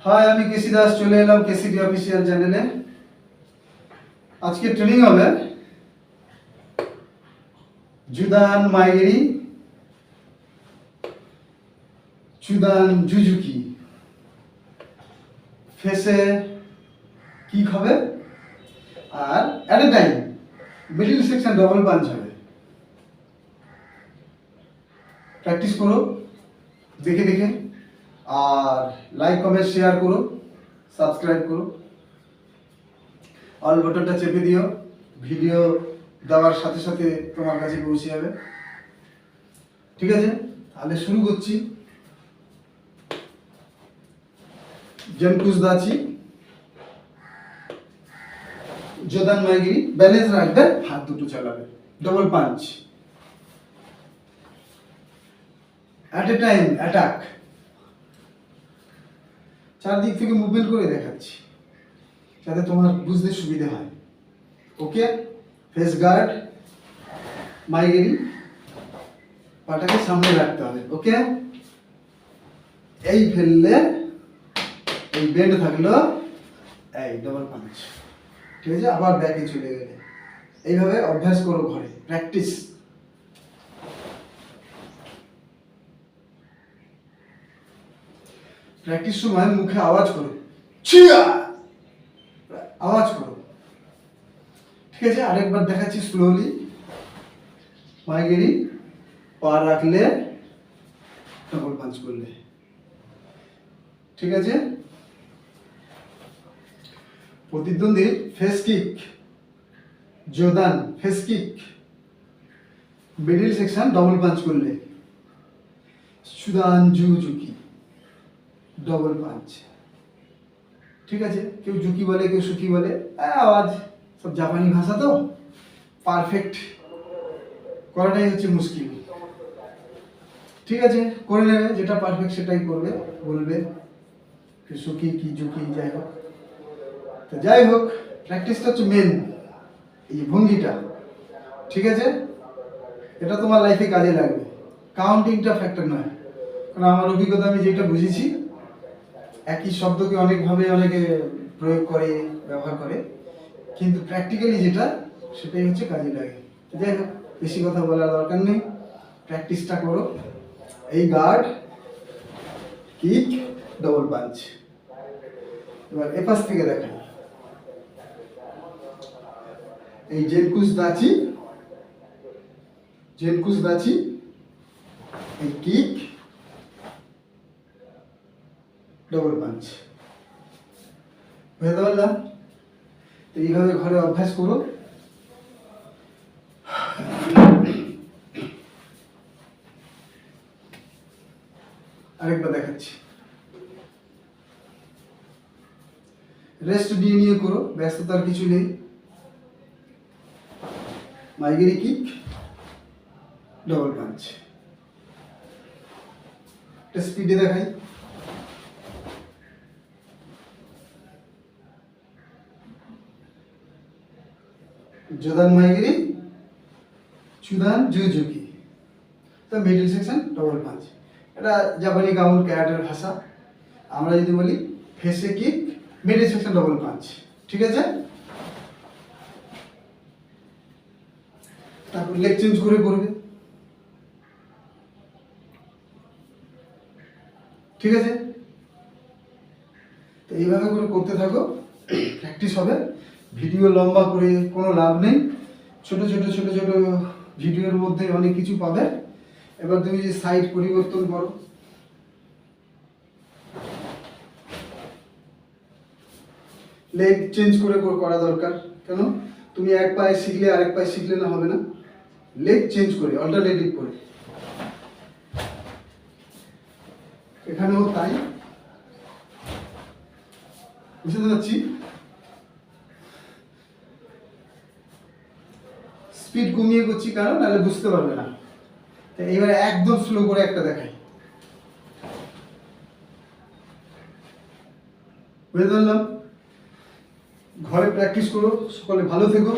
High, আমি কেসি দাস চলে এলাম কেসিডি অফিসিয়াল চ্যানেলে। আজকে ট্রেনিং হবে জুদান মায়ে গেরি, জুদান জুজুকি। ফেসে কিক হবে আর at a time middle section double punch হবে। প্র্যাকটিস করো দেখে দেখে, আর লাইক কমেন্ট শেয়ার করো, সাবস্ক্রাইব করো, অল বাটনটা চেপে দিও। ভিডিও দেওয়ার সাথে সাথে তোমার কাছে পৌঁছে যাবে। ঠিক আছে, তাহলে শুরু করছি। জেনকুস দাচি, জোদান মায়ে গেরি। ব্যালেন্স রাখবে, হাত দুটো চালাবে, double punch, at a time attack. চারদিক থেকে মুভমেন্ট করে দেখাচ্ছি যাতে তোমার বুঝতে সুবিধা হয়। ওকে, ফেস গার্ড মায়ে গেরি, পাটাকে সামনে রাখতে হবে। ওকে, এই ফেললে এই বেন্ড থাকলো, এই ডবল পাঞ্চ। ঠিক আছে, আবার ব্যাকে চলে গেলে। এইভাবে অভ্যাস করো ঘরে, প্র্যাকটিস। প্র্যাকটিস সময় মুখে আওয়াজ করো, চিয়া আওয়াজ করো। ঠিক আছে, আরেকবার দেখাচ্ছি স্লোলি। মায়ে গেরি, পা রাখলে ডবল পাঞ্চ করলে। ঠিক আছে, প্রতিদ্বন্দ্বীর ফেস কিক, জোদান face kick, middle section double punch করলে, জুদান জুজুকি ডবল পাঞ্চ। ঠিক আছে, কেউ জুকি বলে, কেউ সুকি বলে, আওয়াজ সব জাপানি ভাষা, তো পারফেক্ট করাটাই হচ্ছে মুশকিল। ঠিক আছে, করে নেবে, যেটা পারফেক্ট সেটাই করবে, বলবে সুকি কি জুকি, যাই হোক। তো যাই হোক, প্র্যাকটিসটা হচ্ছে মেন, এই ভঙ্গিটা। ঠিক আছে, এটা তোমার লাইফে কাজে লাগবে। কাউন্টিংটা ফ্যাক্টর নয়, কারণ আমার অভিজ্ঞতা, আমি যেটা বুঝেছি, একই শব্দকে অনেকভাবে অনেকে প্রয়োগ করে, ব্যবহার করে, কিন্তু প্র্যাকটিক্যালি যেটা, সেটাই হচ্ছে কাজে লাগে। যাই হোক, বেশি কথা বলার দরকার নেই, প্র্যাকটিসটা করো। এই গার্ড, কিক, ডবল পাঞ্চ। এবার এপাশ থেকে দেখাই, এই জেনকুস দাচি, জেনকুস দাচি, এই কিক, ডবল পাঞ্চ। বুঝতে পারলাম? তো এইভাবে ঘরে অভ্যাস করো। আরেকবার দেখাচ্ছি, রেস্ট দিয়ে নিয়ে করো, ব্যস্ততার কিছু নেই। মায়ে গেরি কিক, ডবল পাঞ্চ। এটা স্পিডে দেখাই, জোদান মায়ে গেরি, জুদান জুজুকি, তো মিডল সেকশন ডবল পাঞ্চ। এটা জাপানি কাউন্ট ক্যারাটের ভাষা। আমরা যদি বলি ফেসে kick, middle section double punch. ঠিক আছে, তারপর লেগ চেঞ্জ করে করবে। ঠিক আছে, তো এইভাবে করে করতে থাকো, প্র্যাকটিস হবে। ভিডিও লম্বা করে কোনো লাভ নেই, ছোট ছোট ছোট ছোট ভিডিওর মধ্যে অনেক কিছু পাবে। এবার তুমি যে সাইড পরিবর্তন করো, লেগ চেঞ্জ করে করা দরকার। কেন? তুমি এক পায়ে শিখলে আরেক পায়ে শিখলে না, হবে না। লেগ চেঞ্জ করে, অল্টারনেটিভ করে। এখানেও তাই, বুঝতে পারছি। স্পিড কমিয়ে করছি, কারণ নাহলে বুঝতে পারবে না। এইবার একদম স্লো করে একটা দেখাই, বুঝতে পারলাম? ঘরে প্র্যাকটিস করো, সকলে ভালো থেকো।